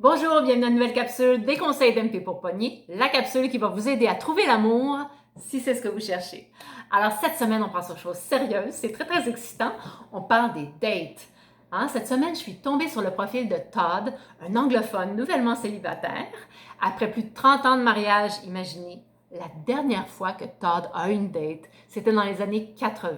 Bonjour, bienvenue dans une nouvelle capsule des conseils d'MP pour Pogner, la capsule qui va vous aider à trouver l'amour si c'est ce que vous cherchez. Alors cette semaine, on prend sur choses sérieuses, c'est très excitant, on parle des dates. Cette semaine, je suis tombée sur le profil de Todd, un anglophone nouvellement célibataire. Après plus de 30 ans de mariage, imaginez, la dernière fois que Todd a eu une date, c'était dans les années 80.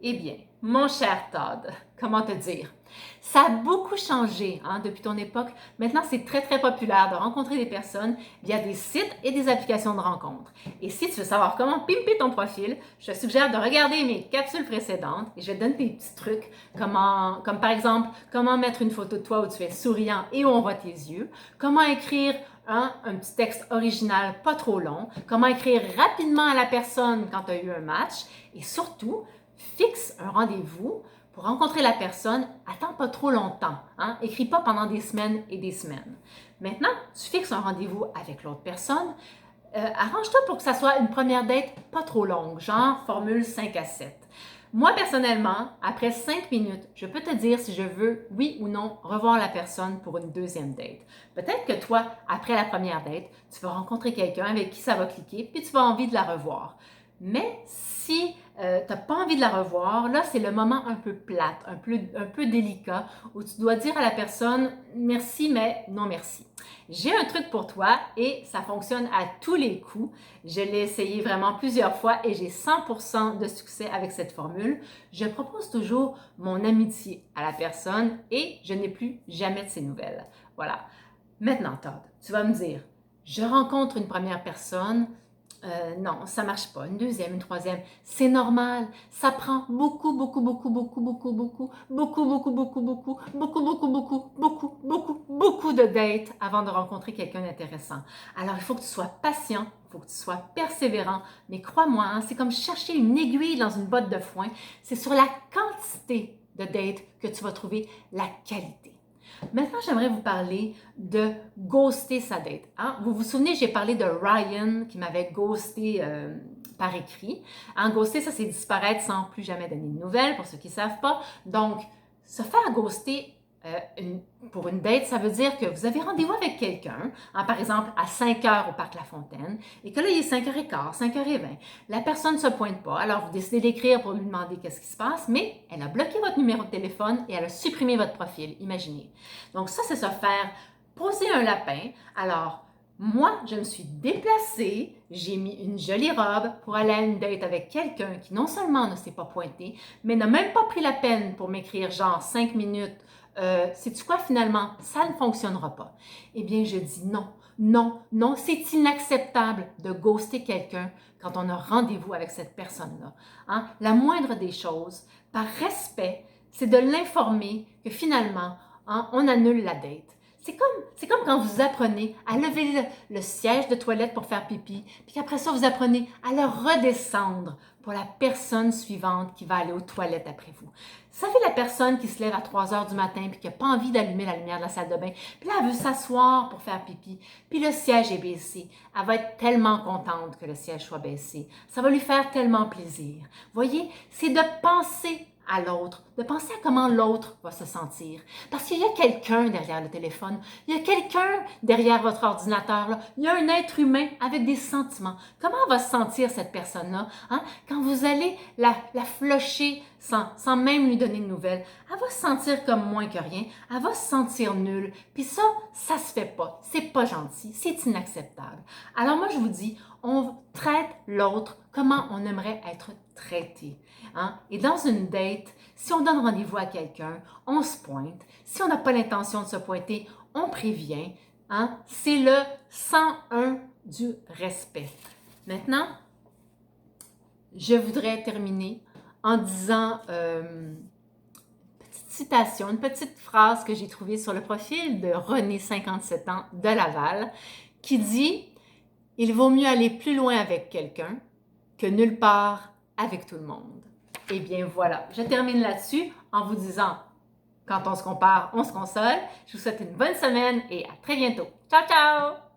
Eh bien, mon cher Todd, comment te dire? Ça a beaucoup changé depuis ton époque. Maintenant, c'est très populaire de rencontrer des personnes via des sites et des applications de rencontres. Et si tu veux savoir comment pimper ton profil, je te suggère de regarder mes capsules précédentes et je vais te donner des petits trucs comme par exemple, comment mettre une photo de toi où tu es souriant et où on voit tes yeux, comment écrire un petit texte original pas trop long, comment écrire rapidement à la personne quand tu as eu un match et surtout, fixe un rendez-vous pour rencontrer la personne, attends pas trop longtemps. Écris pas pendant des semaines et des semaines. Maintenant, tu fixes un rendez-vous avec l'autre personne. Arrange-toi pour que ça soit une première date pas trop longue, genre formule 5 à 7. Moi, personnellement, après 5 minutes, je peux te dire si je veux, oui ou non, revoir la personne pour une deuxième date. Peut-être que toi, après la première date, tu vas rencontrer quelqu'un avec qui ça va cliquer, puis tu vas envie de la revoir. Mais si tu n'as pas envie de la revoir, là, c'est le moment un peu plate, un peu délicat, où tu dois dire à la personne « merci, mais non merci ». J'ai un truc pour toi et ça fonctionne à tous les coups. Je l'ai essayé vraiment plusieurs fois et j'ai 100% de succès avec cette formule. Je propose toujours mon amitié à la personne et je n'ai plus jamais de ses nouvelles. Voilà. Maintenant, Todd, tu vas me dire, je rencontre une première personne, non, ça marche pas. Une deuxième, une troisième, c'est normal. Ça prend beaucoup de dates avant de rencontrer quelqu'un d'intéressant. Alors, il faut que tu sois patient, il faut que tu sois persévérant, mais crois-moi, c'est comme chercher une aiguille dans une botte de foin. C'est sur la quantité de dates que tu vas trouver la qualité. Maintenant, j'aimerais vous parler de ghoster sa date. Vous vous souvenez, j'ai parlé de Ryan qui m'avait ghosté par écrit. Ghoster, ça c'est disparaître sans plus jamais donner de nouvelles, pour ceux qui ne savent pas. Donc, se faire ghoster pour une date, ça veut dire que vous avez rendez-vous avec quelqu'un, par exemple à 5 heures au Parc La Fontaine, et que là, il est 5h15, 5h20. La personne ne se pointe pas, alors vous décidez d'écrire pour lui demander qu'est-ce qui se passe, mais elle a bloqué votre numéro de téléphone et elle a supprimé votre profil, imaginez. Donc ça, c'est se faire poser un lapin. Alors, moi, je me suis déplacée, j'ai mis une jolie robe pour aller à une date avec quelqu'un qui non seulement ne s'est pas pointé, mais n'a même pas pris la peine pour m'écrire genre 5 minutes. Sais-tu quoi, finalement, ça ne fonctionnera pas. Eh bien, je dis non, c'est inacceptable de ghoster quelqu'un quand on a rendez-vous avec cette personne-là. La moindre des choses, par respect, c'est de l'informer que finalement, on annule la date. C'est comme quand vous apprenez à lever le siège de toilette pour faire pipi, puis qu'après ça, vous apprenez à le redescendre pour la personne suivante qui va aller aux toilettes après vous. Vous savez, la personne qui se lève à 3 heures du matin puis qui n'a pas envie d'allumer la lumière de la salle de bain, puis là, elle veut s'asseoir pour faire pipi, puis le siège est baissé. Elle va être tellement contente que le siège soit baissé. Ça va lui faire tellement plaisir. Voyez, c'est de penser à l'autre, de penser à comment l'autre va se sentir. Parce qu'il y a quelqu'un derrière le téléphone, il y a quelqu'un derrière votre ordinateur, là. Il y a un être humain avec des sentiments. Comment va se sentir cette personne-là quand vous allez la flusher sans même lui donner de nouvelles? Elle va se sentir comme moins que rien, elle va se sentir nulle. Puis ça se fait pas. C'est pas gentil, c'est inacceptable. Alors moi, je vous dis, on traite l'autre comment on aimerait être traité. Et dans une date, si on donne rendez-vous à quelqu'un, on se pointe. Si on n'a pas l'intention de se pointer, on prévient. C'est le 101 du respect. Maintenant, je voudrais terminer en disant une petite citation, une petite phrase que j'ai trouvée sur le profil de René, 57 ans, de Laval, qui dit « Il vaut mieux aller plus loin avec quelqu'un que nulle part avec tout le monde. » Eh bien voilà, je termine là-dessus en vous disant, quand on se compare, on se console. Je vous souhaite une bonne semaine et à très bientôt. Ciao, ciao!